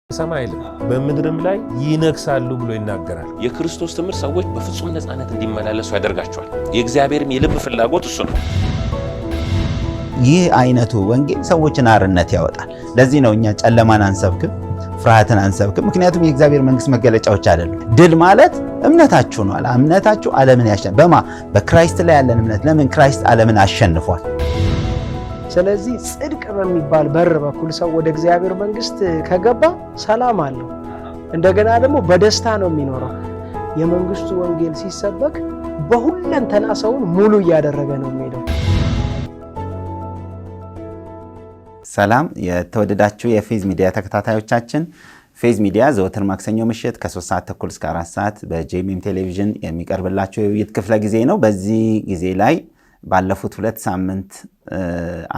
ሰማይልም በመድረም ላይ ይነክሳሉ ብሎ ይናገራል። የክርስቶስ ትምህርት ሰዎች በፍጹም ነፃነት እንዲመላለሱ ያደርጋቸዋል። የእግዚአብሔርም የልብ ፍላጎት እሱ ነው። ይህ አይነቱ ወንጌል ሰዎችን አርነት ያወጣል። ለዚህ ነው እኛ ጨለማን አንሰብክም፣ ፍርሃትን አንሰብክም። ምክንያቱም የእግዚአብሔር መንግስት መገለጫዎች አይደሉም። ድል ማለት እምነታችሁ ነው። እምነታችሁ ዓለምን ያሸንፋል። በክራይስት ላይ ያለን እምነት። ለምን? ክራይስት ዓለምን አሸንፏል። ስለዚህ ጽድቅ በሚባል በር በኩል ሰው ወደ እግዚአብሔር መንግስት ከገባ ሰላም አለው። እንደገና ደግሞ በደስታ ነው የሚኖረው። የመንግስቱ ወንጌል ሲሰበክ በሁለንተና ሰውን ሙሉ እያደረገ ነው የሚሄደው። ሰላም የተወደዳችሁ የፌዝ ሚዲያ ተከታታዮቻችን፣ ፌዝ ሚዲያ ዘወትር ማክሰኞ ምሽት ከ3 ሰዓት ተኩል እስከ 4 ሰዓት በጄኤምኤም ቴሌቪዥን የሚቀርብላችሁ የውይይት ክፍለ ጊዜ ነው። በዚህ ጊዜ ላይ ባለፉት 2 ሳምንት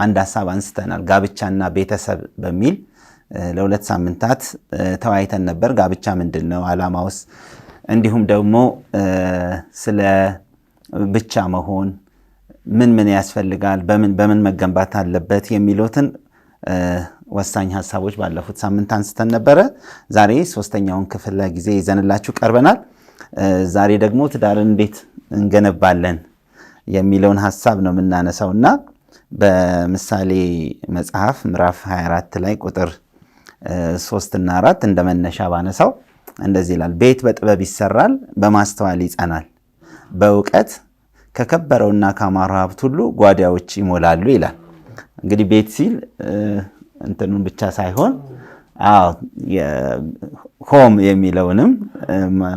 አንድ ሐሳብ አንስተናል። ጋብቻና ቤተሰብ በሚል ለ2 ሳምንታት ተወያይተን ነበር። ጋብቻ ምንድነው? ዓላማውስ? እንዲሁም ደግሞ ስለ ብቻ መሆን ምን ያስፈልጋል፣ በምን መገንባት አለበት የሚሉትን ወሳኝ ሐሳቦች ባለፉት ሳምንት አንስተን ነበረ። ዛሬ 3ኛውን ክፍለ ጊዜ ይዘንላችሁ ቀርበናል። ዛሬ ደግሞ ትዳርን እንዴት እንገነባለን የሚለውን ሐሳብ ነው የምናነሳውና በምሳሌ መጽሐፍ ምዕራፍ 24 ላይ ቁጥር 3 እና 4 እንደመነሻ ባነሳው እንደዚህ ይላል። ቤት በጥበብ ይሰራል፣ በማስተዋል ይጸናል፣ በእውቀት ከከበረውና ካማረው ሀብት ሁሉ ጓዳዎች ይሞላሉ ይላል። እንግዲህ ቤት ሲል እንትኑን ብቻ ሳይሆን ሆም የሚለውንም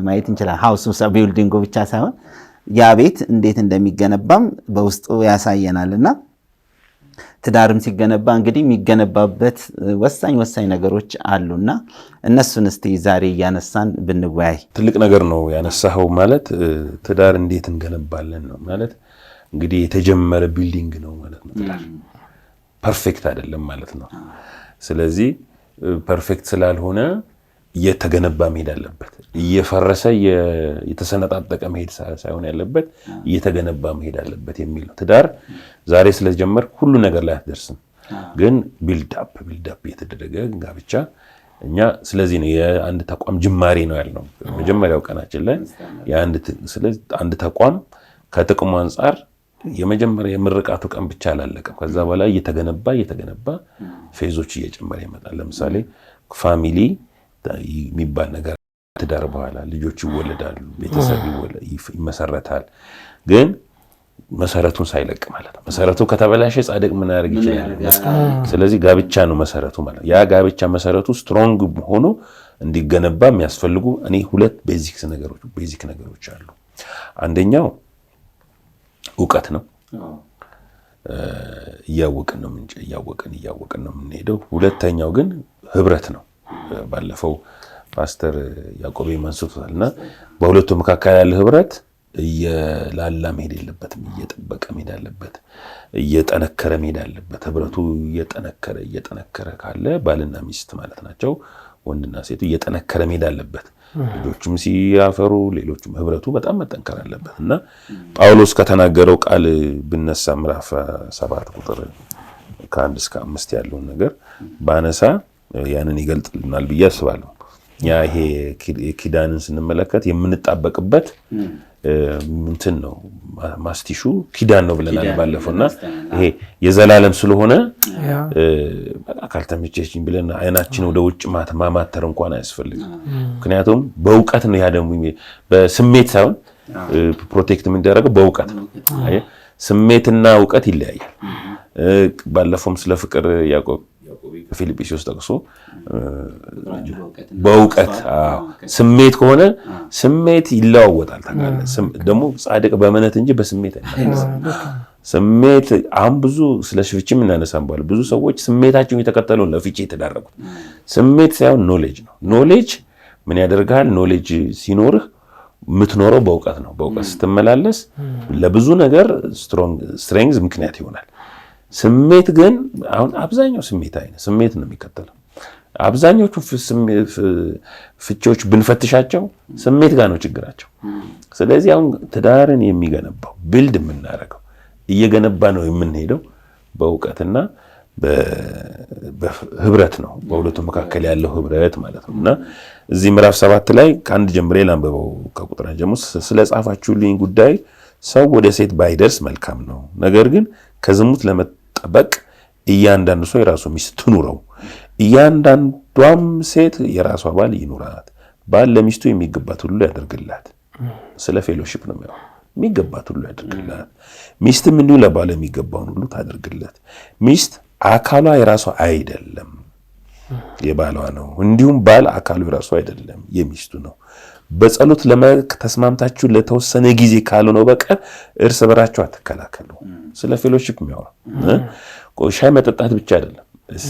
ማየት እንችላለን። ሃውስ ቢልዲንጉ ብቻ ሳይሆን ያ ቤት እንዴት እንደሚገነባም በውስጡ ያሳየናልና ትዳርም ሲገነባ እንግዲህ የሚገነባበት ወሳኝ ነገሮች አሉና እነሱን እስቲ ዛሬ እያነሳን ብንወያይ። ትልቅ ነገር ነው ያነሳኸው። ማለት ትዳር እንዴት እንገነባለን ነው ማለት እንግዲህ የተጀመረ ቢልዲንግ ነው ማለት ነው። ትዳር ፐርፌክት አይደለም ማለት ነው። ስለዚህ ፐርፌክት ስላልሆነ እየተገነባ መሄድ አለበት። እየፈረሰ የተሰነጣጠቀ መሄድ ሳይሆን ያለበት እየተገነባ መሄድ አለበት የሚል ነው። ትዳር ዛሬ ስለጀመር ሁሉ ነገር ላይ አትደርስም፣ ግን ቢልድ አፕ እየተደረገ ጋብቻ እኛ ስለዚህ ነው የአንድ ተቋም ጅማሬ ነው ያልነው መጀመሪያው ቀናችን ላይ ስለዚህ አንድ ተቋም ከጥቅሙ አንጻር የመጀመሪያ የምርቃቱ ቀን ብቻ አላለቀም። ከዛ በኋላ እየተገነባ ፌዞች እየጨመረ ይመጣል። ለምሳሌ ፋሚሊ የሚባል ነገር ትዳር በኋላ ልጆች ይወለዳሉ፣ ቤተሰብ ይመሰረታል። ግን መሰረቱን ሳይለቅ ማለት ነው። መሰረቱ ከተበላሸ ጻድቅ ምን ያደርግ ይችላል? ስለዚህ ጋብቻ ነው መሰረቱ ማለት ነው። ያ ጋብቻ መሰረቱ ስትሮንግ ሆኖ እንዲገነባ የሚያስፈልጉ 2 ቤዚክ ነገሮች አሉ። አንደኛው እውቀት ነው። እያወቅን ነው የምንሄደው። ሁለተኛው ግን ህብረት ነው። ባለፈው ፓስተር ያዕቆብ መንስቶታልና በሁለቱ መካከል ያለ ህብረት እየላላ መሄድ የለበትም፣ እየጠበቀ መሄድ አለበት፣ እየጠነከረ መሄድ አለበት። ህብረቱ እየጠነከረ ካለ ባልና ሚስት ማለት ናቸው፣ ወንድና ሴቱ እየጠነከረ መሄድ አለበት። ልጆችም ሲያፈሩ ሌሎችም ህብረቱ በጣም መጠንከር አለበት እና ጳውሎስ ከተናገረው ቃል ብነሳ ምዕራፍ 7 ቁጥር ከ1 እስከ 5 ያለውን ነገር ባነሳ ያንን ይገልጥልናል ብዬ አስባለሁ። ይሄ ኪዳንን ስንመለከት የምንጣበቅበት እንትን ነው፣ ማስቲሹ ኪዳን ነው ብለናል ባለፈውና ይሄ የዘላለም ስለሆነ በቃ ካልተመቸችኝ ብለን አይናችን ወደ ውጭ ማማተር እንኳን አያስፈልግም። ምክንያቱም በእውቀት ነው። ያ ደግሞ በስሜት ሳይሆን ፕሮቴክት የሚደረገው በእውቀት ነው። ስሜትና እውቀት ይለያያል። ባለፈውም ስለ ፍቅር ያዕቆብ ፊልጵስዩስ ጠቅሶ በእውቀት ስሜት ከሆነ ስሜት ይለዋወጣል። ደግሞ ጻድቅ በእምነት እንጂ በስሜት አይደለም። ስሜት አሁን ብዙ ስለ ፍቺም እናነሳም በኋላ ብዙ ሰዎች ስሜታቸውን የተከተሉ ለፍቺ የተዳረጉት ስሜት ሳይሆን ኖሌጅ ነው። ኖሌጅ ምን ያደርጋል? ኖሌጅ ሲኖርህ የምትኖረው በእውቀት ነው። በእውቀት ስትመላለስ ለብዙ ነገር ስትሬንግዝ ምክንያት ይሆናል። ስሜት ግን አሁን አብዛኛው ስሜት ነው የሚከተለው። አብዛኞቹ ፍቺዎች ብንፈትሻቸው ስሜት ጋር ነው ችግራቸው። ስለዚህ አሁን ትዳርን የሚገነባው ቢልድ የምናደርገው እየገነባ ነው የምንሄደው በእውቀትና በህብረት ነው በሁለቱ መካከል ያለው ህብረት ማለት ነው። እና እዚህ ምዕራፍ 7 ላይ ከአንድ ጀምሬ ላንብበው ከቁጥር ጀምሮ ስለ ጻፋችሁልኝ ጉዳይ ሰው ወደ ሴት ባይደርስ መልካም ነው። ነገር ግን ከዝሙት ለመጠበቅ እያንዳንዱ ሰው የራሱ ሚስት ትኑረው፣ እያንዳንዷም ሴት የራሷ ባል ይኑራት። ባል ለሚስቱ የሚገባት ሁሉ ያደርግላት። ስለ ፌሎሺፕ ነው የሚገባት ሁሉ ያደርግላት። ሚስትም እንዲሁ ለባል የሚገባውን ሁሉ ታደርግለት። ሚስት አካሏ የራሷ አይደለም፣ የባሏ ነው። እንዲሁም ባል አካሉ የራሱ አይደለም፣ የሚስቱ ነው። በጸሎት ተስማምታችሁ ለተወሰነ ጊዜ ካልሆነ በቀር እርስ በራችሁ አትከላከሉ። ስለ ፌሎሺፕ የሚያወራ ሻይ መጠጣት ብቻ አይደለም።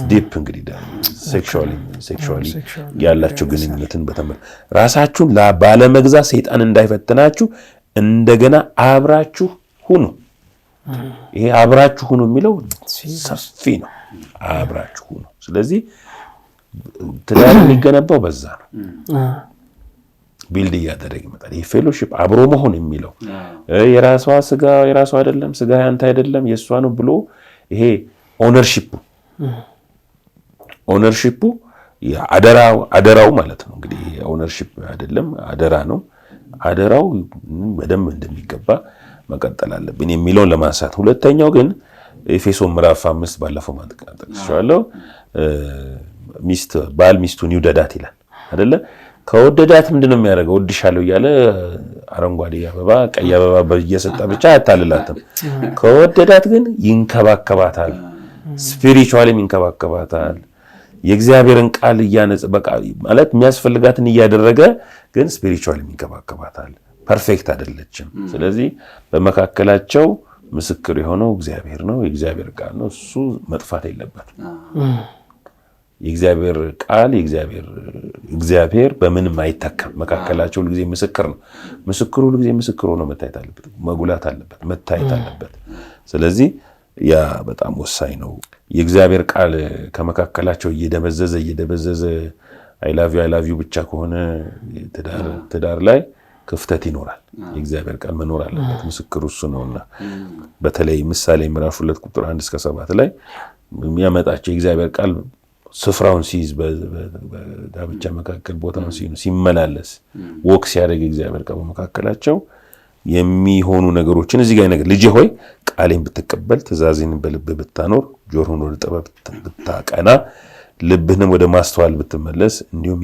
ዲፕ እንግዲህ ሴክሹዋሊ ያላቸው ግንኙነትን ራሳችሁን ባለመግዛት ሰይጣን እንዳይፈትናችሁ እንደገና አብራችሁ ሁኑ። ይሄ አብራችሁ ሁኑ የሚለው ሰፊ ነው። አብራችሁ ሁኑ። ስለዚህ ትዳር የሚገነባው በዛ ነው። ቢልድ እያደረገ ይመጣል። ይሄ ፌሎሺፕ አብሮ መሆን የሚለው የራሷ ስጋ የራሷ አይደለም፣ ስጋ ያንተ አይደለም የሷ ነው ብሎ ይሄ ኦነርሺፑ አደራው ማለት ነው። እንግዲህ ኦነርሺፕ አይደለም አደራ ነው። አደራው በደንብ እንደሚገባ መቀጠል አለብን የሚለውን ለማንሳት። ሁለተኛው ግን ኤፌሶን ምዕራፍ 5 ባለፈው ማጠቅሻለሁ ባል ሚስቱን ይውደዳት ይላል አይደለ? ከወደዳት ምንድነው የሚያደርገው? ወድሻለሁ እያለ አረንጓዴ አበባ ቀይ አበባ እየሰጠ ብቻ አያታልላትም። ከወደዳት ግን ይንከባከባታል፣ ስፒሪቹዋሊም ይንከባከባታል። የእግዚአብሔርን ቃል እያነጸ በቃ ማለት የሚያስፈልጋትን እያደረገ ግን ስፒሪቹዋሊም ይንከባከባታል። ፐርፌክት አይደለችም። ስለዚህ በመካከላቸው ምስክር የሆነው እግዚአብሔር ነው፣ የእግዚአብሔር ቃል ነው። እሱ መጥፋት የለበትም። የእግዚአብሔር ቃል እግዚአብሔር በምንም አይተካም። መካከላቸው ሁልጊዜ ምስክር ነው። ምስክሩ ሁልጊዜ ምስክር ሆኖ መታየት አለበት፣ መጉላት አለበት፣ መታየት አለበት። ስለዚህ ያ በጣም ወሳኝ ነው። የእግዚአብሔር ቃል ከመካከላቸው እየደበዘዘ አይ ላቭ ዩ ብቻ ከሆነ ትዳር ላይ ክፍተት ይኖራል። የእግዚአብሔር ቃል መኖር አለበት። ምስክሩ እሱ ነውና በተለይ ምሳሌ ምዕራፍ 2 ቁጥር 1 እስከ 7 ላይ የሚያመጣቸው የእግዚአብሔር ቃል ስፍራውን ሲይዝ በጋብቻ መካከል ቦታውን ሲመላለስ ወክ ሲያደርግ የእግዚአብሔር ቃል በመካከላቸው የሚሆኑ ነገሮችን እዚህ ጋር ነገር ልጄ ሆይ ቃሌን ብትቀበል ትእዛዜን በልብ ብታኖር ጆሮህን ወደ ጥበብ ብታቀና ልብህንም ወደ ማስተዋል ብትመለስ እንዲሁም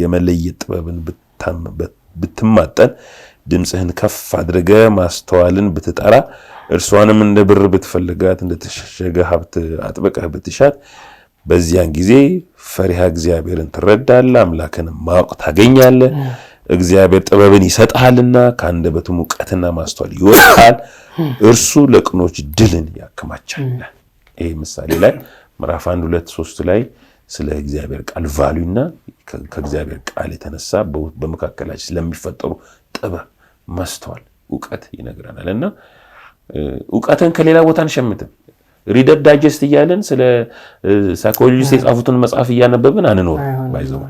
የመለየት ጥበብን ብትማጠን ድምፅህን ከፍ አድርገ ማስተዋልን ብትጠራ እርሷንም እንደ ብር ብትፈልጋት እንደተሸሸገ ሀብት አጥብቀህ ብትሻት በዚያን ጊዜ ፈሪሃ እግዚአብሔርን ትረዳለህ፣ አምላክን ማወቅ ታገኛለህ። እግዚአብሔር ጥበብን ይሰጣልና ከአንደበቱም ዕውቀትና ማስተዋል ይወጣል። እርሱ ለቅኖች ድልን ያከማቻል። ይሄ ምሳሌ ላይ ምዕራፍ 1 2 3 ላይ ስለ እግዚአብሔር ቃል ቫልዩና ከእግዚአብሔር ቃል የተነሳ በመካከላችን ስለሚፈጠሩ ጥበብ፣ ማስተዋል፣ ዕውቀት ይነግረናል። እና ዕውቀትን ከሌላ ቦታ አንሸምትም። ሪደር ዳይጀስት እያለን ስለ ሳይኮሎጂስት የጻፉትን መጽሐፍ እያነበብን አንኖርም። ባይዘው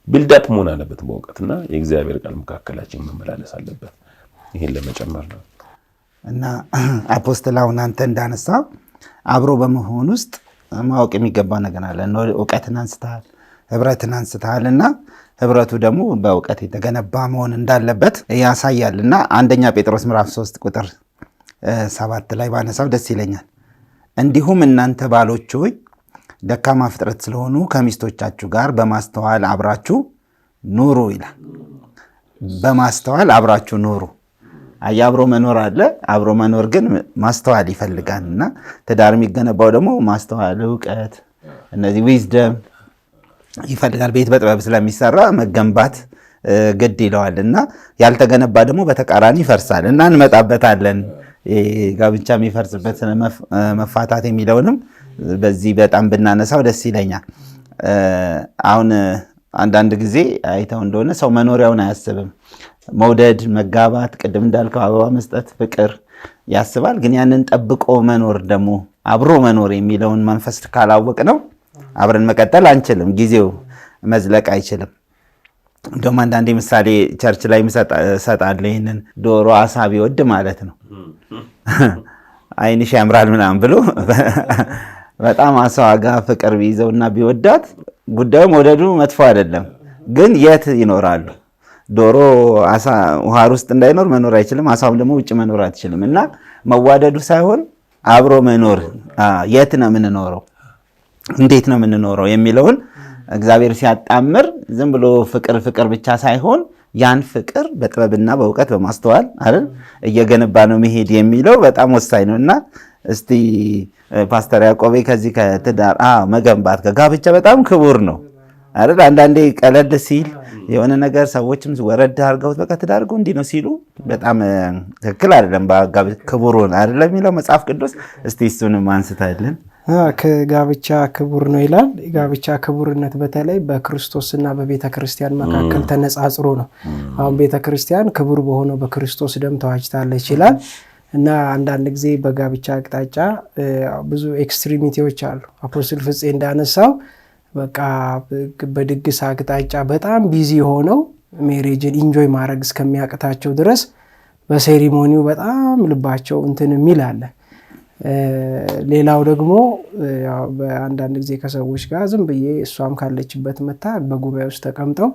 ቢልዳፕ መሆን አለበት በእውቀትና የእግዚአብሔር ቃል መካከላችን መመላለስ አለበት። ይሄን ለመጨመር ነው። እና አፖስትል አሁን አንተ እንዳነሳ አብሮ በመሆን ውስጥ ማወቅ የሚገባ ነገር አለ። ዕውቀትን አንስተሃል፣ ህብረትን አንስተሃል እና ህብረቱ ደግሞ በዕውቀት የተገነባ መሆን እንዳለበት ያሳያል። እና አንደኛ ጴጥሮስ ምዕራፍ 3 ቁጥር 7 ላይ ባነሳው ደስ ይለኛል። እንዲሁም እናንተ ባሎች ሆይ ደካማ ፍጥረት ስለሆኑ ከሚስቶቻችሁ ጋር በማስተዋል አብራችሁ ኑሩ ይላል። በማስተዋል አብራችሁ ኑሩ። አብሮ መኖር አለ። አብሮ መኖር ግን ማስተዋል ይፈልጋል እና ትዳር የሚገነባው ደግሞ ማስተዋል፣ ዕውቀት፣ እነዚህ ዊዝደም ይፈልጋል። ቤት በጥበብ ስለሚሰራ መገንባት ግድ ይለዋል እና ያልተገነባ ደግሞ በተቃራኒ ይፈርሳል እና እንመጣበታለን። ጋብቻ የሚፈርስበት መፋታት የሚለውንም በዚህ በጣም ብናነሳው ደስ ይለኛል። አሁን አንዳንድ ጊዜ አይተው እንደሆነ ሰው መኖሪያውን አያስብም። መውደድ፣ መጋባት፣ ቅድም እንዳልከው አበባ መስጠት፣ ፍቅር ያስባል። ግን ያንን ጠብቆ መኖር ደግሞ አብሮ መኖር የሚለውን መንፈስ ካላወቅ ነው አብረን መቀጠል አንችልም። ጊዜው መዝለቅ አይችልም። እንደውም አንዳንዴ ምሳሌ ቸርች ላይ እሰጣለሁ። ይህንን ዶሮ አሳ ቢወድ ማለት ነው ዓይንሽ ያምራል ምናምን ብሎ በጣም አሳዋ ጋር ፍቅር ቢይዘውና ቢወዳት ጉዳዩ መውደዱ መጥፎ አይደለም፣ ግን የት ይኖራሉ? ዶሮ አሳ ውሃ ውስጥ እንዳይኖር መኖር አይችልም፣ አሳውም ደግሞ ውጭ መኖር አትችልም። እና መዋደዱ ሳይሆን አብሮ መኖር፣ የት ነው የምንኖረው፣ እንዴት ነው የምንኖረው የሚለውን እግዚአብሔር ሲያጣምር ዝም ብሎ ፍቅር ብቻ ሳይሆን ያን ፍቅር በጥበብና በእውቀት በማስተዋል አይደል እየገነባ ነው መሄድ የሚለው በጣም ወሳኝ ነውና እስቲ ፓስተር ያዕቆቤ ከዚህ ከትዳር መገንባት ከጋብቻ በጣም ክቡር ነው አይደል? አንዳንዴ ቀለል ሲል የሆነ ነገር ሰዎችም ወረድ አድርገውት በቃ ትዳር እኮ እንዲህ ነው ሲሉ በጣም ትክክል አይደለም። ክቡር አይደለም የሚለው መጽሐፍ ቅዱስ። እስቲ እሱንም አንስታለን። ከጋብቻ ክቡር ነው ይላል። ጋብቻ ክቡርነት በተለይ በክርስቶስና በቤተ ክርስቲያን መካከል ተነጻጽሮ ነው። አሁን ቤተ ክርስቲያን ክቡር በሆነው በክርስቶስ ደም ተዋጅታለች ይላል እና አንዳንድ ጊዜ በጋብቻ አቅጣጫ ብዙ ኤክስትሪሚቲዎች አሉ። አፖስትል ፍፄ እንዳነሳው በቃ በድግስ አቅጣጫ በጣም ቢዚ ሆነው ሜሬጅን ኢንጆይ ማድረግ እስከሚያቅታቸው ድረስ በሴሪሞኒው በጣም ልባቸው እንትን የሚል አለ። ሌላው ደግሞ በአንዳንድ ጊዜ ከሰዎች ጋር ዝም ብዬ እሷም ካለችበት መታ በጉባኤ ውስጥ ተቀምጠው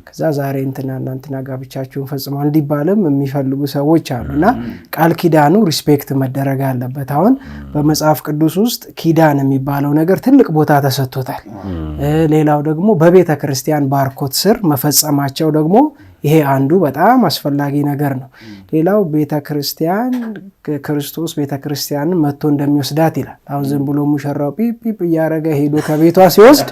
ከዛ ዛሬ እንትና ጋብቻችሁን ፈጽመው እንዲባልም የሚፈልጉ ሰዎች አሉና ቃል ኪዳኑ ሪስፔክት መደረግ አለበት። አሁን በመጽሐፍ ቅዱስ ውስጥ ኪዳን የሚባለው ነገር ትልቅ ቦታ ተሰጥቶታል። ሌላው ደግሞ በቤተ ክርስቲያን ባርኮት ስር መፈጸማቸው ደግሞ ይሄ አንዱ በጣም አስፈላጊ ነገር ነው። ሌላው ቤተ ክርስቲያን ክርስቶስ ቤተ ክርስቲያንን መጥቶ እንደሚወስዳት ይላል። አሁን ዝም ብሎ ሙሽራው ፒፕ እያረገ ሄዶ ከቤቷ ሲወስድ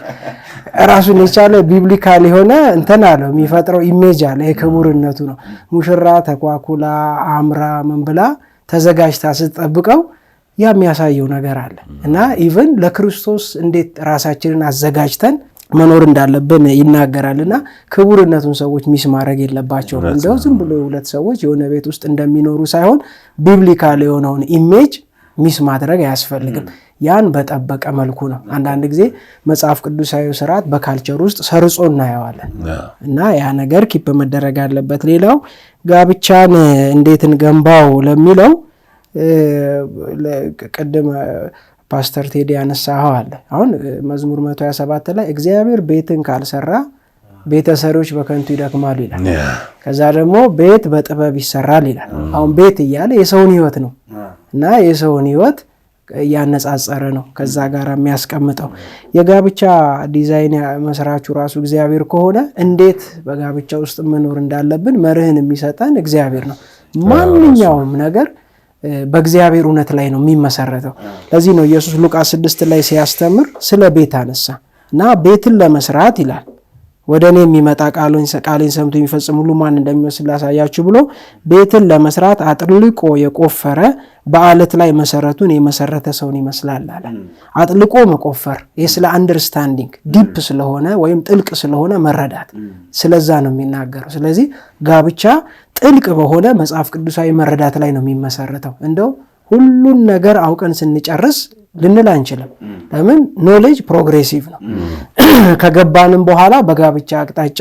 ራሱን የቻለ ቢብሊካል የሆነ እንትን አለው የሚፈጥረው ኢሜጅ አለ። የክቡርነቱ ነው። ሙሽራ ተኳኩላ አምራ ምን ብላ ተዘጋጅታ ስትጠብቀው ያ የሚያሳየው ነገር አለ እና ኢቭን ለክርስቶስ እንዴት ራሳችንን አዘጋጅተን መኖር እንዳለብን ይናገራልና ክቡርነቱን ሰዎች ሚስ ማድረግ የለባቸውም። እንደው ዝም ብሎ ሁለት ሰዎች የሆነ ቤት ውስጥ እንደሚኖሩ ሳይሆን ቢብሊካል የሆነውን ኢሜጅ ሚስ ማድረግ አያስፈልግም። ያን በጠበቀ መልኩ ነው። አንዳንድ ጊዜ መጽሐፍ ቅዱሳዊ ስርዓት በካልቸር ውስጥ ሰርጾ እናየዋለን እና ያ ነገር ኪፕ መደረግ አለበት። ሌላው ጋብቻን እንዴት እንገንባው ለሚለው ቅድም ፓስተር ቴዲ ያነሳው አለ። አሁን መዝሙር 127 ላይ እግዚአብሔር ቤትን ካልሰራ ቤተሰሪዎች በከንቱ ይደክማሉ ይላል። ከዛ ደግሞ ቤት በጥበብ ይሰራል ይላል። አሁን ቤት እያለ የሰውን ህይወት ነው እና የሰውን ህይወት ያነጻጸረ ነው ከዛ ጋር የሚያስቀምጠው። የጋብቻ ዲዛይን መስራቹ ራሱ እግዚአብሔር ከሆነ እንዴት በጋብቻ ውስጥ መኖር እንዳለብን መርህን የሚሰጠን እግዚአብሔር ነው። ማንኛውም ነገር በእግዚአብሔር እውነት ላይ ነው የሚመሰረተው። ለዚህ ነው ኢየሱስ ሉቃስ 6 ላይ ሲያስተምር ስለ ቤት አነሳ እና ቤትን ለመስራት ይላል ወደ እኔ የሚመጣ ቃሌን ሰምቶ የሚፈጽም ሁሉ ማን እንደሚመስል ላሳያችሁ ብሎ ቤትን ለመስራት አጥልቆ የቆፈረ በአለት ላይ መሰረቱን የመሰረተ ሰውን ይመስላል አለ። አጥልቆ መቆፈር ስለ አንደርስታንዲንግ ዲፕ ስለሆነ ወይም ጥልቅ ስለሆነ መረዳት ስለዛ ነው የሚናገረው። ስለዚህ ጋብቻ ጥልቅ በሆነ መጽሐፍ ቅዱሳዊ መረዳት ላይ ነው የሚመሰረተው። እንደው ሁሉን ነገር አውቀን ስንጨርስ ልንል አንችልም። ለምን ኖሌጅ ፕሮግሬሲቭ ነው። ከገባንም በኋላ በጋብቻ አቅጣጫ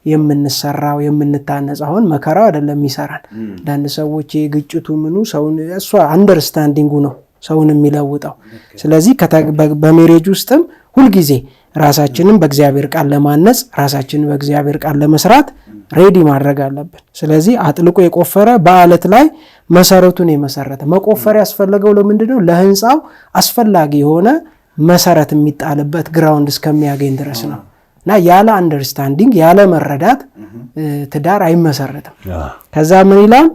የምንሰራው የምንታነጻው አሁን መከራው አይደለም የሚሰራን። አንዳንድ ሰዎች የግጭቱ ምኑ ሰውን እሷ አንደርስታንዲንጉ ነው ሰውን የሚለውጠው። ስለዚህ በሜሬጅ ውስጥም ሁልጊዜ ራሳችንን በእግዚአብሔር ቃል ለማነጽ ራሳችንን በእግዚአብሔር ቃል ለመስራት ሬዲ ማድረግ አለብን። ስለዚህ አጥልቆ የቆፈረ በአለት ላይ መሰረቱን የመሰረተ መቆፈር ያስፈልገው ለምንድነው? ለህንጻው አስፈላጊ የሆነ መሰረት የሚጣልበት ግራውንድ እስከሚያገኝ ድረስ ነው እና ያለ አንደርስታንዲንግ ያለ መረዳት ትዳር አይመሰረትም። ከዛ ምን ይላል?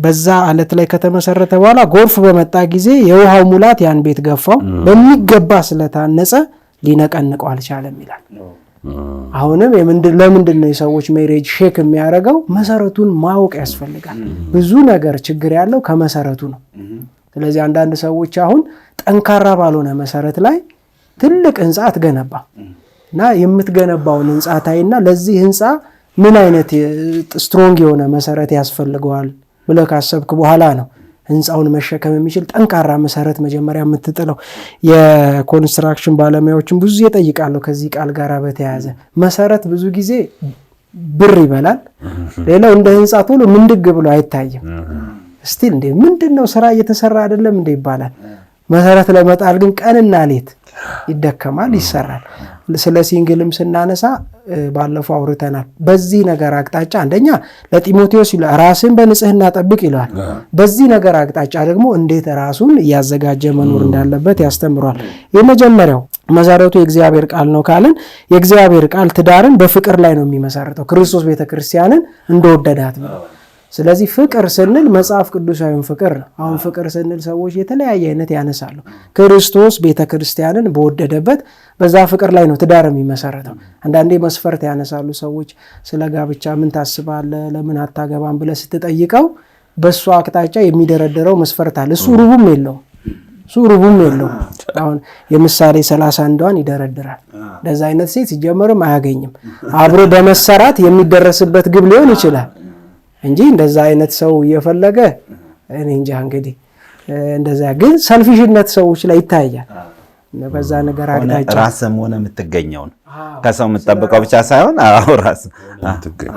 በዛ አለት ላይ ከተመሰረተ በኋላ ጎርፍ በመጣ ጊዜ የውሃው ሙላት ያን ቤት ገፋው፣ በሚገባ ስለታነጸ ሊነቀንቀው አልቻለም ይላል። አሁንም ለምንድን ነው የሰዎች ሜሬጅ ሼክ የሚያደርገው? መሰረቱን ማወቅ ያስፈልጋል። ብዙ ነገር ችግር ያለው ከመሰረቱ ነው። ስለዚህ አንዳንድ ሰዎች አሁን ጠንካራ ባልሆነ መሰረት ላይ ትልቅ ህንጻ አትገነባ እና የምትገነባውን ህንጻ ታይና ለዚህ ህንጻ ምን አይነት ስትሮንግ የሆነ መሰረት ያስፈልገዋል ብለህ ካሰብክ በኋላ ነው ህንጻውን መሸከም የሚችል ጠንካራ መሰረት መጀመሪያ የምትጥለው። የኮንስትራክሽን ባለሙያዎችን ብዙ ይጠይቃሉ ከዚህ ቃል ጋር በተያያዘ መሰረት ብዙ ጊዜ ብር ይበላል። ሌላው እንደ ህንጻ ቶሎ ምንድግ ብሎ አይታይም። ስቲል እንደ ምንድነው ስራ እየተሰራ አይደለም እንደ ይባላል። መሰረት ለመጣል ግን ቀንና ሌት ይደከማል፣ ይሰራል። ስለ ሲንግልም ስናነሳ ባለፈው አውርተናል። በዚህ ነገር አቅጣጫ አንደኛ ለጢሞቴዎስ ራስን በንጽህና ጠብቅ ይለዋል። በዚህ ነገር አቅጣጫ ደግሞ እንዴት ራሱን እያዘጋጀ መኖር እንዳለበት ያስተምሯል። የመጀመሪያው መሰረቱ የእግዚአብሔር ቃል ነው ካልን የእግዚአብሔር ቃል ትዳርን በፍቅር ላይ ነው የሚመሰርተው፣ ክርስቶስ ቤተክርስቲያንን እንደወደዳት ነው። ስለዚህ ፍቅር ስንል መጽሐፍ ቅዱሳዊን ፍቅር ነው። አሁን ፍቅር ስንል ሰዎች የተለያየ አይነት ያነሳሉ። ክርስቶስ ቤተክርስቲያንን በወደደበት በዛ ፍቅር ላይ ነው ትዳር የሚመሰረተው። አንዳንዴ መስፈርት ያነሳሉ ሰዎች። ስለ ጋብቻ ምን ታስባለህ፣ ለምን አታገባም ብለህ ስትጠይቀው በእሱ አቅጣጫ የሚደረደረው መስፈርት አለ። እሱ ሩቡም የለውም። አሁን የምሳሌ 31ን ይደረድራል። እንደዛ አይነት ሴት ሲጀመርም አያገኝም። አብሮ በመሰራት የሚደረስበት ግብ ሊሆን ይችላል እንጂ እንደዛ አይነት ሰው እየፈለገ እኔ እንጃ። እንግዲህ እንደዛ ግን ሰልፊሽነት ሰዎች ላይ ይታያል። በዛ ነገር አቅጣጫ ራስም ሆነ የምትገኘው ነው ከሰው የምትጠብቀው ብቻ ሳይሆን ራስ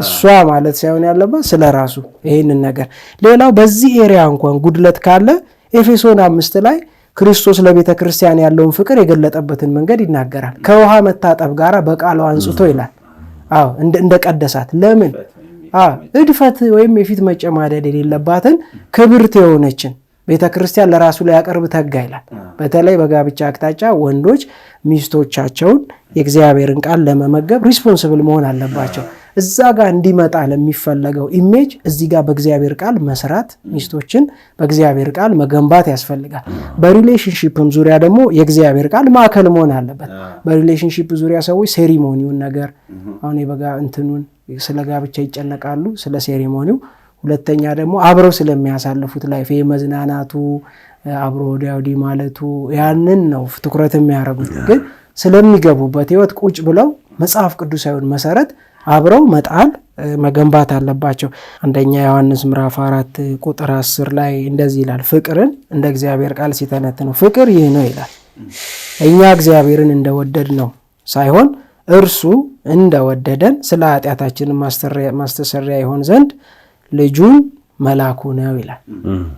እሷ ማለት ሳይሆን ያለባት ስለ ራሱ ይሄንን ነገር። ሌላው በዚህ ኤሪያ እንኳን ጉድለት ካለ ኤፌሶን 5 ላይ ክርስቶስ ለቤተ ክርስቲያን ያለውን ፍቅር የገለጠበትን መንገድ ይናገራል። ከውሃ መታጠብ ጋራ በቃሉ አንጽቶ ይላል። እንደቀደሳት ለምን እድፈት ወይም የፊት መጨማደድ የሌለባትን ክብርት የሆነችን ቤተክርስቲያን ለራሱ ላይ ያቀርብ ተጋ ይላል። በተለይ በጋብቻ አቅጣጫ ወንዶች ሚስቶቻቸውን የእግዚአብሔርን ቃል ለመመገብ ሪስፖንሲብል መሆን አለባቸው። እዛ ጋር እንዲመጣ ለሚፈለገው ኢሜጅ እዚህ ጋር በእግዚአብሔር ቃል መስራት፣ ሚስቶችን በእግዚአብሔር ቃል መገንባት ያስፈልጋል። በሪሌሽንሺፕም ዙሪያ ደግሞ የእግዚአብሔር ቃል ማዕከል መሆን አለበት። በሪሌሽንሺፕ ዙሪያ ሰዎች ሴሪሞኒውን ነገር አሁን የበጋ እንትኑን ስለ ጋብቻ ይጨነቃሉ፣ ስለ ሴሪሞኒው። ሁለተኛ ደግሞ አብረው ስለሚያሳልፉት ላይፍ የመዝናናቱ አብሮ ወዲያውዲ ማለቱ ያንን ነው ትኩረት የሚያደርጉት። ግን ስለሚገቡበት ህይወት ቁጭ ብለው መጽሐፍ ቅዱሳዊውን መሰረት አብረው መጣል መገንባት አለባቸው። አንደኛ ዮሐንስ ምዕራፍ 4 ቁጥር 10 ላይ እንደዚህ ይላል፣ ፍቅርን እንደ እግዚአብሔር ቃል ሲተነትነው ፍቅር ይህ ነው ይላል፣ እኛ እግዚአብሔርን እንደወደድ ነው ሳይሆን እርሱ እንደወደደን ስለ ኃጢአታችን ማስተሰሪያ ይሆን ዘንድ ልጁን መላኩ ነው ይላል።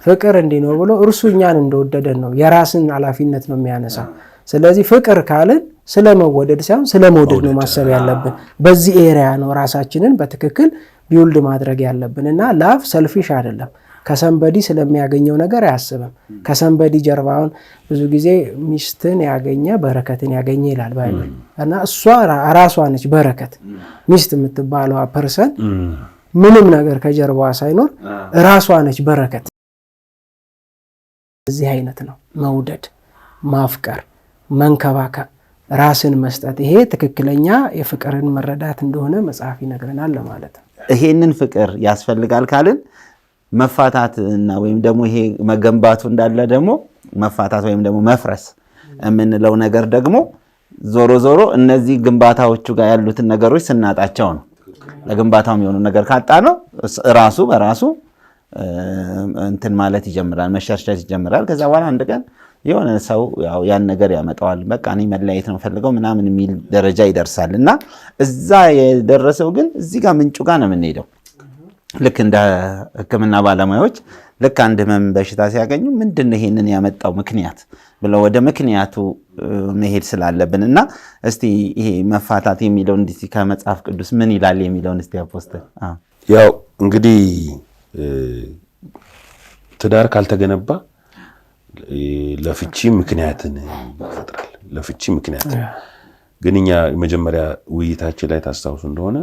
ፍቅር እንዲህ ነው ብሎ እርሱ እኛን እንደወደደን ነው። የራስን ኃላፊነት ነው የሚያነሳው። ስለዚህ ፍቅር ካልን ስለመወደድ ሳይሆን ስለመውደድ ነው ማሰብ ያለብን። በዚህ ኤሪያ ነው ራሳችንን በትክክል ቢውልድ ማድረግ ያለብን እና ላቭ ሰልፊሽ አይደለም። ከሰንበዲ ስለሚያገኘው ነገር አያስብም። ከሰንበዲ ጀርባውን ብዙ ጊዜ ሚስትን ያገኘ በረከትን ያገኘ ይላል ባይብል እና እሷ ራሷ ነች በረከት። ሚስት የምትባለዋ ፐርሰን ምንም ነገር ከጀርባዋ ሳይኖር ራሷ ነች በረከት። እዚህ አይነት ነው መውደድ፣ ማፍቀር፣ መንከባከብ፣ ራስን መስጠት። ይሄ ትክክለኛ የፍቅርን መረዳት እንደሆነ መጽሐፍ ይነግረናል ለማለት ነው። ይሄንን ፍቅር ያስፈልጋል ካልን መፋታት እና ወይም ደግሞ ይሄ መገንባቱ እንዳለ ደግሞ መፋታት ወይም ደግሞ መፍረስ የምንለው ነገር ደግሞ ዞሮ ዞሮ እነዚህ ግንባታዎቹ ጋር ያሉትን ነገሮች ስናጣቸው ነው። ለግንባታው የሚሆኑ ነገር ካጣ ነው ራሱ በራሱ እንትን ማለት ይጀምራል፣ መሸርሸር ይጀምራል። ከዛ በኋላ አንድ ቀን የሆነ ሰው ያው ያን ነገር ያመጣዋል። በቃ እኔ መለያየት ነው ፈልገው ምናምን የሚል ደረጃ ይደርሳል እና እዛ የደረሰው ግን እዚህ ጋር ምንጩ ጋር ነው የምንሄደው። ልክ እንደ ሕክምና ባለሙያዎች ልክ አንድ ህመም በሽታ ሲያገኙ ምንድነው ይሄንን ያመጣው ምክንያት ብለው ወደ ምክንያቱ መሄድ ስላለብን እና እስቲ ይሄ መፋታት የሚለው እንዲህ ከመጽሐፍ ቅዱስ ምን ይላል የሚለውን እስቲ አፖስተል። ያው እንግዲህ ትዳር ካልተገነባ ለፍቺ ምክንያትን ይፈጥራል። ለፍቺ ምክንያት ግን እኛ መጀመሪያ ውይይታችን ላይ ታስታውሱ እንደሆነ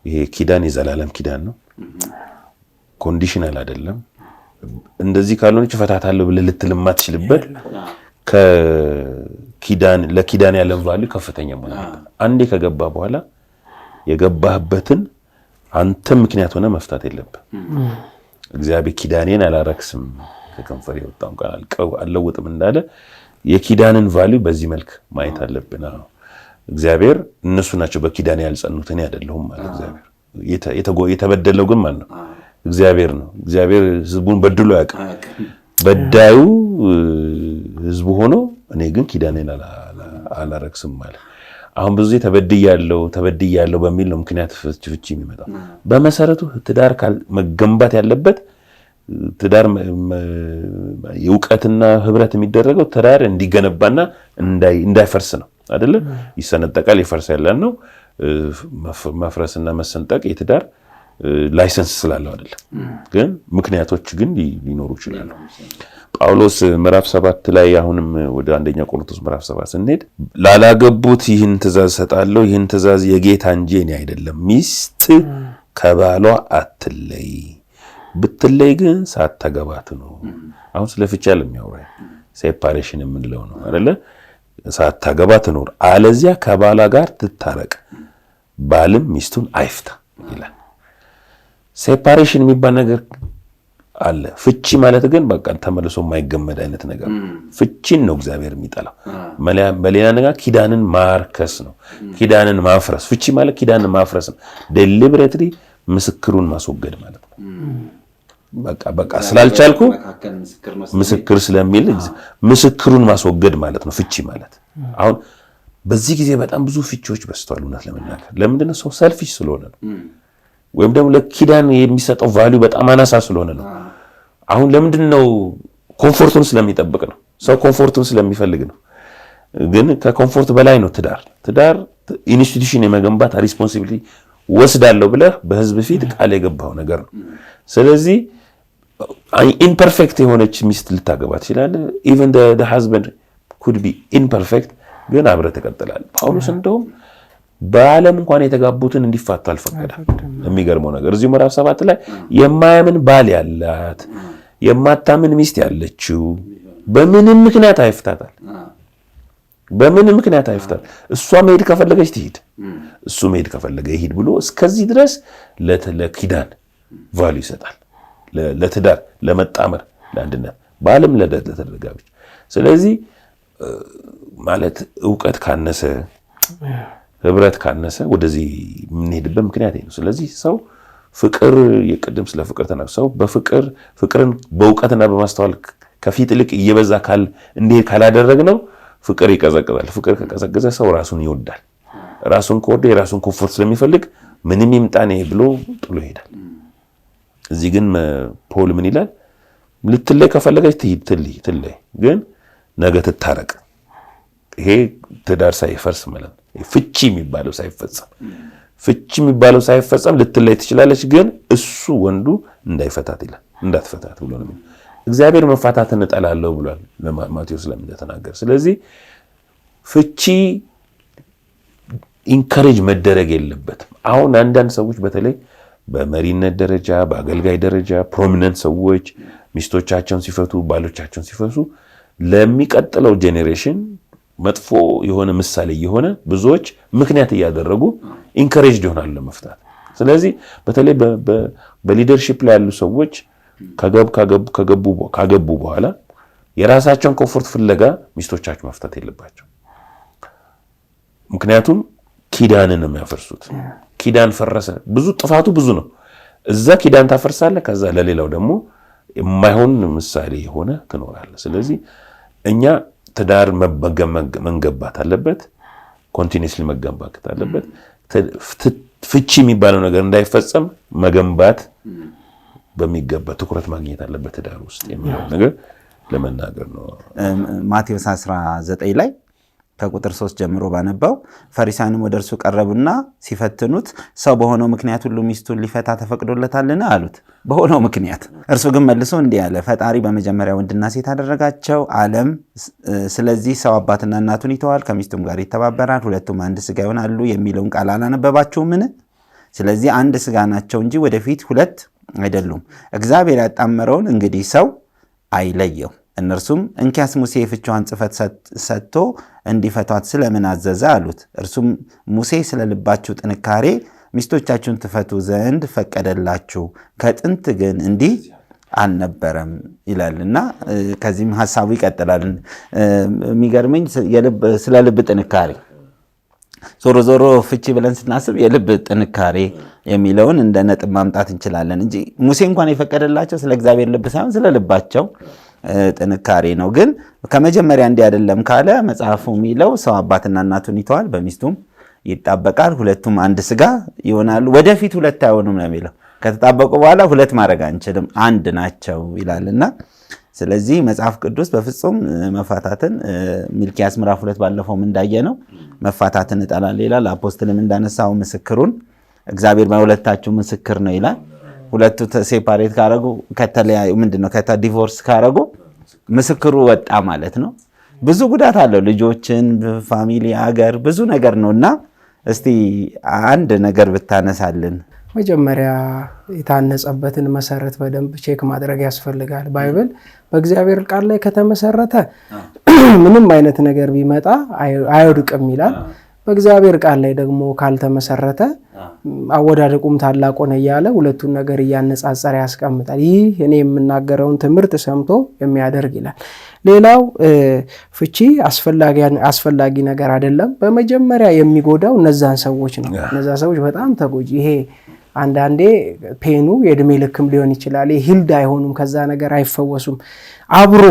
ይሄ ኪዳን የዘላለም ኪዳን ነው፣ ኮንዲሽናል አይደለም። እንደዚህ ካልሆነች እፈታታለሁ ብለህ ልትል የማትችልበት ከኪዳን ለኪዳን ያለን ቫልዩ ከፍተኛ ማለት ነው። አንዴ ከገባ በኋላ የገባህበትን አንተ ምክንያት ሆነ መፍታት የለብህ። እግዚአብሔር ኪዳኔን አላረክስም ከከንፈር የወጣው ቃል አልለውጥም እንዳለ የኪዳንን ቫልዩ በዚህ መልክ ማየት አለብን። እግዚአብሔር እነሱ ናቸው በኪዳን ያልጸኑት፣ እኔ አይደለሁም ማለት እግዚአብሔር። የተበደለው ግን ማን ነው? እግዚአብሔር ነው። እግዚአብሔር ህዝቡን በድሎ ያውቃል። በዳዩ ህዝቡ ሆኖ እኔ ግን ኪዳኔን አላረክስም ማለት። አሁን ብዙ ተበድያለሁ በሚል ነው ምክንያት ፍቺ የሚመጣው። በመሰረቱ ትዳር መገንባት ያለበት ትዳር የእውቀትና ህብረት የሚደረገው ትዳር እንዲገነባና እንዳይፈርስ ነው አይደለ? ይሰነጠቃል ይፈርሳል ነው። መፍረስና መሰንጠቅ የትዳር ላይሰንስ ስላለው አይደለም። ግን ምክንያቶች ግን ሊኖሩ ይችላሉ። ጳውሎስ ምዕራፍ 7 ላይ አሁንም ወደ አንደኛ ቆሮንቶስ ምዕራፍ 7 ስንሄድ ላላገቡት ይህን ትእዛዝ ሰጣለሁ፣ ይህን ትእዛዝ የጌታ እንጂ እኔ አይደለም፣ ሚስት ከባሏ አትለይ፣ ብትለይ ግን ሳታገባት ነው። አሁን ስለ ፍቻ ለሚያወራ ሴፓሬሽን የምንለው ነው አይደለ? ሳታገባት ትኖር፣ አለዚያ ከባሏ ጋር ትታረቅ፣ ባልም ሚስቱን አይፍታ ይላል። ሴፓሬሽን የሚባል ነገር አለ። ፍቺ ማለት ግን በቃ ተመልሶ የማይገመድ አይነት ነገር ፍቺን ነው እግዚአብሔር የሚጠላው። በሌላ ነገር ኪዳንን ማርከስ ነው፣ ኪዳንን ማፍረስ። ፍቺ ማለት ኪዳንን ማፍረስ ነው። ዴሊብሬትሊ ምስክሩን ማስወገድ ማለት ነው። በቃ ስላልቻልኩ ምስክር ስለሚል ምስክሩን ማስወገድ ማለት ነው ፍቺ ማለት። አሁን በዚህ ጊዜ በጣም ብዙ ፍቺዎች በዝተዋል። እውነት ለመናገር ለምንድን ነው? ሰው ሰልፊሽ ስለሆነ ነው፣ ወይም ደግሞ ለኪዳን የሚሰጠው ቫልዩ በጣም አናሳ ስለሆነ ነው። አሁን ለምንድን ነው? ኮምፎርቱን ስለሚጠብቅ ነው። ሰው ኮምፎርቱን ስለሚፈልግ ነው። ግን ከኮምፎርት በላይ ነው ትዳር ኢንስቲትዩሽን የመገንባት ሪስፖንሲቢሊቲ ወስዳለሁ ብለህ በህዝብ ፊት ቃል የገባው ነገር ነው። ስለዚህ ኢምፐርፌክት የሆነች ሚስት ልታገባ ትችላለህ። ኢቨን the husband could be imperfect፣ ግን አብረህ ትቀጥላለህ። ጳውሎስ እንደውም በዓለም እንኳን የተጋቡትን እንዲፋቱ አልፈቀደም። የሚገርመው ነገር እዚሁ ምዕራፍ 7 ላይ የማያምን ባል ያላት የማታምን ሚስት ያለችው በምንም ምክንያት አይፍታታል። በምንም ምክንያት አይፍታል። እሷ መሄድ ከፈለገች ትሄድ፣ እሱ መሄድ ከፈለገ ይሄድ ብሎ እስከዚህ ድረስ ለኪዳን ቫልዩ ይሰጣል። ለትዳር፣ ለመጣመር፣ ለአንድነት በዓለም ለተደጋቢች። ስለዚህ ማለት እውቀት ካነሰ ህብረት ካነሰ ወደዚህ የምንሄድበት ምክንያት ነው። ስለዚህ ሰው ፍቅር የቅድም ስለ ፍቅር ተናግሮ ሰው ፍቅርን በእውቀትና በማስተዋል ከፊት ይልቅ እየበዛ እንዲሄድ ካላደረግነው ፍቅር ይቀዘቅዛል። ፍቅር ከቀዘቀዘ ሰው ራሱን ይወዳል። ራሱን ከወደ የራሱን ኮምፎርት ስለሚፈልግ ምንም ይምጣኔ ብሎ ጥሎ ይሄዳል። እዚህ ግን ፖል ምን ይላል? ልትለይ ከፈለገች ትለይ፣ ግን ነገ ትታረቅ። ይሄ ትዳር ሳይፈርስ ማለት ነው። ፍቺ የሚባለው ሳይፈጸም ልትለይ ትችላለች፣ ግን እሱ ወንዱ እንዳይፈታት ይላል። እንዳትፈታት ብሎ ነው። እግዚአብሔር መፋታትን እጠላለሁ ብሏል ለማቴዎስ ለምን እንደተናገረ። ስለዚህ ፍቺ ኢንካሬጅ መደረግ የለበትም። አሁን አንዳንድ ሰዎች በተለይ በመሪነት ደረጃ በአገልጋይ ደረጃ ፕሮሚነንት ሰዎች ሚስቶቻቸውን ሲፈቱ ባሎቻቸውን ሲፈቱ ለሚቀጥለው ጄኔሬሽን መጥፎ የሆነ ምሳሌ የሆነ ብዙዎች ምክንያት እያደረጉ ኢንካሬጅድ ይሆናሉ ለመፍታት። ስለዚህ በተለይ በሊደርሺፕ ላይ ያሉ ሰዎች ካገቡ በኋላ የራሳቸውን ኮምፎርት ፍለጋ ሚስቶቻቸው መፍታት የለባቸው። ምክንያቱም ኪዳንን ነው የሚያፈርሱት። ኪዳን ፈረሰ፣ ጥፋቱ ብዙ ነው። እዛ ኪዳን ታፈርሳለህ፣ ከዛ ለሌላው ደግሞ የማይሆን ምሳሌ የሆነ ትኖራለህ። ስለዚህ እኛ ትዳር መንገባት አለበት፣ ኮንቲኒስሊ መገንባት አለበት። ፍቺ የሚባለው ነገር እንዳይፈጸም መገንባት በሚገባ ትኩረት ማግኘት አለበት ትዳር ውስጥ የሚለው ነገር ለመናገር ነው። ማቴዎስ 19 ላይ ከቁጥር 3 ጀምሮ ባነባው ፈሪሳውያንም ወደ እርሱ ቀረቡና ሲፈትኑት ሰው በሆነው ምክንያት ሁሉ ሚስቱን ሊፈታ ተፈቅዶለታልን አሉት። በሆነው ምክንያት። እርሱ ግን መልሶ እንዲህ አለ፣ ፈጣሪ በመጀመሪያ ወንድና ሴት አደረጋቸው ዓለም። ስለዚህ ሰው አባትና እናቱን ይተዋል፣ ከሚስቱም ጋር ይተባበራል፣ ሁለቱም አንድ ሥጋ ይሆናሉ የሚለውን ቃል አላነበባችሁምን? ስለዚህ አንድ ሥጋ ናቸው እንጂ ወደፊት ሁለት አይደሉም። እግዚአብሔር ያጣመረውን እንግዲህ ሰው አይለየው። እነርሱም እንኪያስ ሙሴ የፍችዋን ጽሕፈት ሰጥቶ እንዲፈቷት ስለምን አዘዘ አሉት። እርሱም ሙሴ ስለ ልባችሁ ጥንካሬ ሚስቶቻችሁን ትፈቱ ዘንድ ፈቀደላችሁ፣ ከጥንት ግን እንዲህ አልነበረም ይላል እና ከዚህም ሀሳቡ ይቀጥላል። የሚገርመኝ ስለ ልብ ጥንካሬ ዞሮ ዞሮ ፍቺ ብለን ስናስብ የልብ ጥንካሬ የሚለውን እንደ ነጥብ ማምጣት እንችላለን እንጂ ሙሴ እንኳን የፈቀደላቸው ስለ እግዚአብሔር ልብ ሳይሆን ስለ ልባቸው ጥንካሬ ነው። ግን ከመጀመሪያ እንዲህ አይደለም ካለ መጽሐፉ የሚለው ሰው አባትና እናቱን ይተዋል፣ በሚስቱም ይጣበቃል፣ ሁለቱም አንድ ሥጋ ይሆናሉ፣ ወደፊት ሁለት አይሆኑም ነው የሚለው። ከተጣበቁ በኋላ ሁለት ማድረግ አንችልም አንድ ናቸው ይላልና ስለዚህ መጽሐፍ ቅዱስ በፍጹም መፋታትን ሚልክያስ ምዕራፍ 2 ባለፈውም እንዳየነው መፋታትን እጠላል ይላል አፖስትልም እንዳነሳው ምስክሩን እግዚአብሔር በሁለታችሁ ምስክር ነው ይላል ሁለቱ ሴፓሬት ካረጉ ከተለያዩ ምንድነው ዲቮርስ ካረጉ ምስክሩ ወጣ ማለት ነው ብዙ ጉዳት አለው ልጆችን ፋሚሊ ሀገር ብዙ ነገር ነውና እስቲ አንድ ነገር ብታነሳልን መጀመሪያ የታነጸበትን መሰረት በደንብ ቼክ ማድረግ ያስፈልጋል ባይብል በእግዚአብሔር ቃል ላይ ከተመሰረተ ምንም አይነት ነገር ቢመጣ አይወድቅም ይላል በእግዚአብሔር ቃል ላይ ደግሞ ካልተመሰረተ አወዳደቁም ታላቅ ሆነ ያለ ሁለቱን ነገር ያነጻጸረ ያስቀምጣል ይህ እኔ የምናገረውን ትምህርት ሰምቶ የሚያደርግ ይላል ሌላው ፍቺ አስፈላጊ ነገር አይደለም በመጀመሪያ የሚጎዳው እነዛን ሰዎች ነው እነዛ ሰዎች በጣም ተጎጂ ይሄ አንዳንዴ ፔኑ የእድሜ ልክም ሊሆን ይችላል ሂልድ አይሆኑም ከዛ ነገር አይፈወሱም አብሮ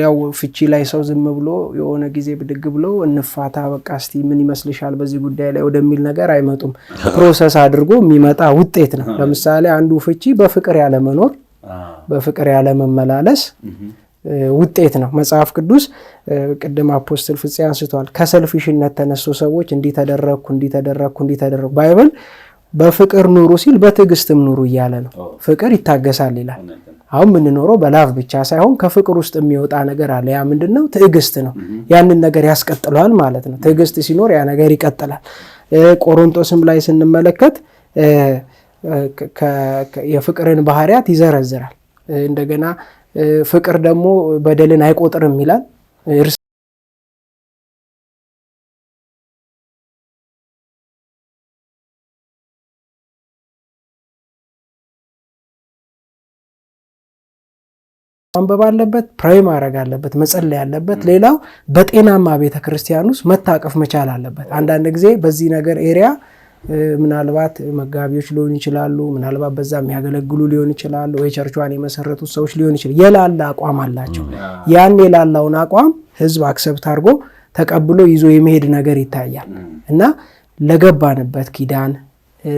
ያው ፍቺ ላይ ሰው ዝም ብሎ የሆነ ጊዜ ብድግ ብሎ እንፋታ በቃ እስቲ ምን ይመስልሻል በዚህ ጉዳይ ላይ ወደሚል ነገር አይመጡም ፕሮሰስ አድርጎ የሚመጣ ውጤት ነው ለምሳሌ አንዱ ፍቺ በፍቅር ያለ መኖር በፍቅር ያለ መመላለስ ውጤት ነው መጽሐፍ ቅዱስ ቅድም አፖስትል ፍፄ አንስቷል ከሰልፊሽነት ተነሱ ሰዎች እንዲተደረኩ ባይብል በፍቅር ኑሩ ሲል በትዕግስትም ኑሩ ይያለ ነው ፍቅር ይታገሳል ይላል አሁን ምን ኖረው በላፍ ብቻ ሳይሆን ከፍቅር ውስጥ የሚወጣ ነገር አለ ያ ምንድነው ትዕግስት ነው ያንን ነገር ያስቀጥላል ማለት ነው ትዕግስት ሲኖር ያ ነገር ይቀጥላል ቆሮንቶስም ላይ ስንመለከት የፍቅርን ባህሪያት ይዘረዝራል እንደገና ፍቅር ደግሞ በደልን አይቆጥርም ይላል አንበባ አለበት ፕራይ ማድረግ አለበት መጸለይ አለበት ሌላው በጤናማ ቤተክርስቲያን ውስጥ መታቀፍ መቻል አለበት አንዳንድ ጊዜ በዚህ ነገር ኤሪያ ምናልባት መጋቢዎች ሊሆኑ ይችላሉ ምናልባት በዛ የሚያገለግሉ ሊሆኑ ይችላሉ ወይ ቸርቿን የመሰረቱት ሰዎች ሊሆኑ ይችላል የላላ አቋም አላቸው ያን የላላውን አቋም ህዝብ አክሰፕት አድርጎ ተቀብሎ ይዞ የመሄድ ነገር ይታያል እና ለገባንበት ኪዳን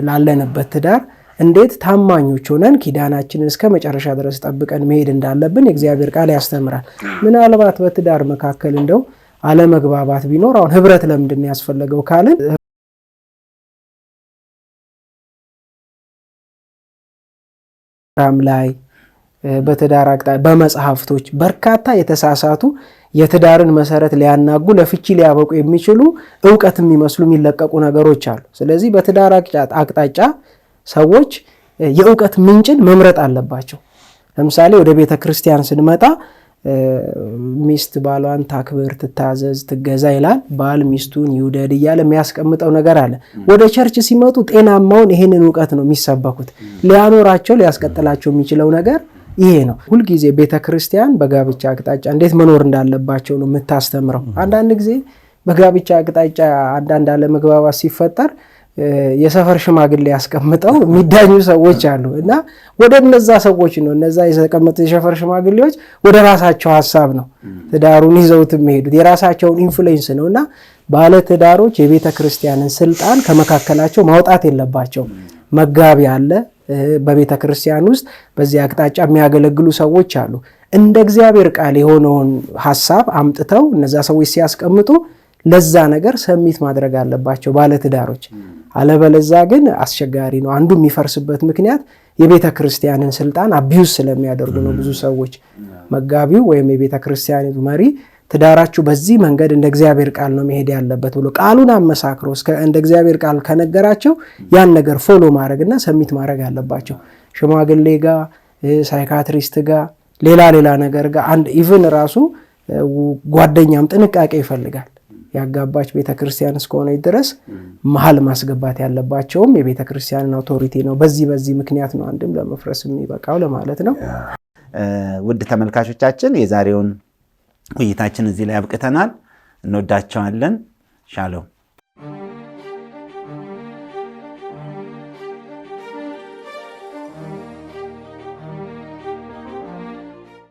ላለንበት ትዳር እንዴት ታማኞች ሆነን ኪዳናችንን እስከ መጨረሻ ድረስ ጠብቀን መሄድ እንዳለብን የእግዚአብሔር ቃል ያስተምራል ምናልባት በትዳር መካከል እንደው አለመግባባት ቢኖር አሁን ህብረት ለምንድን ያስፈልገው ካልን ላይ በትዳር አቅጣጫ በመጽሐፍቶች በርካታ የተሳሳቱ የትዳርን መሰረት ሊያናጉ ለፍቺ ሊያበቁ የሚችሉ ዕውቀት የሚመስሉ የሚለቀቁ ነገሮች አሉ ስለዚህ በትዳር አቅጣጫ ሰዎች የዕውቀት ምንጭን መምረጥ አለባቸው ለምሳሌ ወደ ቤተክርስቲያን ስንመጣ ሚስት ባሏን ታክብር ትታዘዝ ትገዛ ይላል ባል ሚስቱን ይውደድ ይያለ የሚያስቀምጠው ነገር አለ ወደ ቸርች ሲመጡ ጤናማውን ይሄንን ዕውቀት ነው የሚሰበኩት ሊያኖራቸው ሊያስቀጥላቸው የሚችለው ነገር ይሄ ነው ሁሉ ጊዜ ቤተክርስቲያን በጋብቻ አቅጣጫ እንዴት መኖር እንዳለባቸው ነው የምታስተምረው አንዳንድ ጊዜ በጋብቻ አቅጣጫ አንዳንድ አለመግባባት ሲፈጠር የሰፈር ሽማግሌ ያስቀምጠው የሚዳኙ ሰዎች አሉ እና ወደ እነዛ ሰዎች ነው እነዛ የተቀመጡ የሰፈር ሽማግሌዎች ወደ ራሳቸው ሐሳብ ነው ትዳሩን ይዘውት የሚሄዱት የራሳቸውን ኢንፍሉዌንስ ነውና ባለ ትዳሮች የቤተክርስቲያንን ስልጣን ከመካከላቸው ማውጣት የለባቸው መጋቢ አለ በቤተክርስቲያን ውስጥ በዚህ አቅጣጫ የሚያገለግሉ ሰዎች አሉ እንደ እግዚአብሔር ቃል የሆነውን ሐሳብ አምጥተው እነዛ ሰዎች ሲያስቀምጡ ለዛ ነገር ሰሚት ማድረግ አለባቸው ባለ ትዳሮች አለበለዛ ግን አስቸጋሪ ነው አንዱ የሚፈርስበት ምክንያት የቤተክርስቲያንን ስልጣን አቢዩዝ ስለሚያደርጉ ነው ብዙ ሰዎች መጋቢው ወይም የቤተክርስቲያኒቱ መሪ ትዳራችሁ በዚህ መንገድ እንደ እግዚአብሔር ቃል ነው መሄድ ያለበት ብሎ ቃሉን አመሳክሮ እንደ እግዚአብሔር ቃል ከነገራቸው ያን ነገር ፎሎ ማድረግና ሰሚት ማድረግ አለባቸው ሽማግሌ ጋር ሳይካትሪስት ጋር ሌላ ነገር ጋር አንድ ኢቭን ራሱ ጓደኛም ጥንቃቄ ይፈልጋል ያጋባች ቤተክርስቲያን እስከሆነ ድረስ መሃል ማስገባት ያለባቸውም የቤተክርስቲያንን አውቶሪቲ ነው በዚህ ምክንያት ነው አንድም ለመፍረስ የሚበቃው ለማለት ነው ውድ ተመልካቾቻችን የዛሬውን ውይይታችን እዚህ ላይ አብቅተናል እንወዳቸዋለን ሻሎም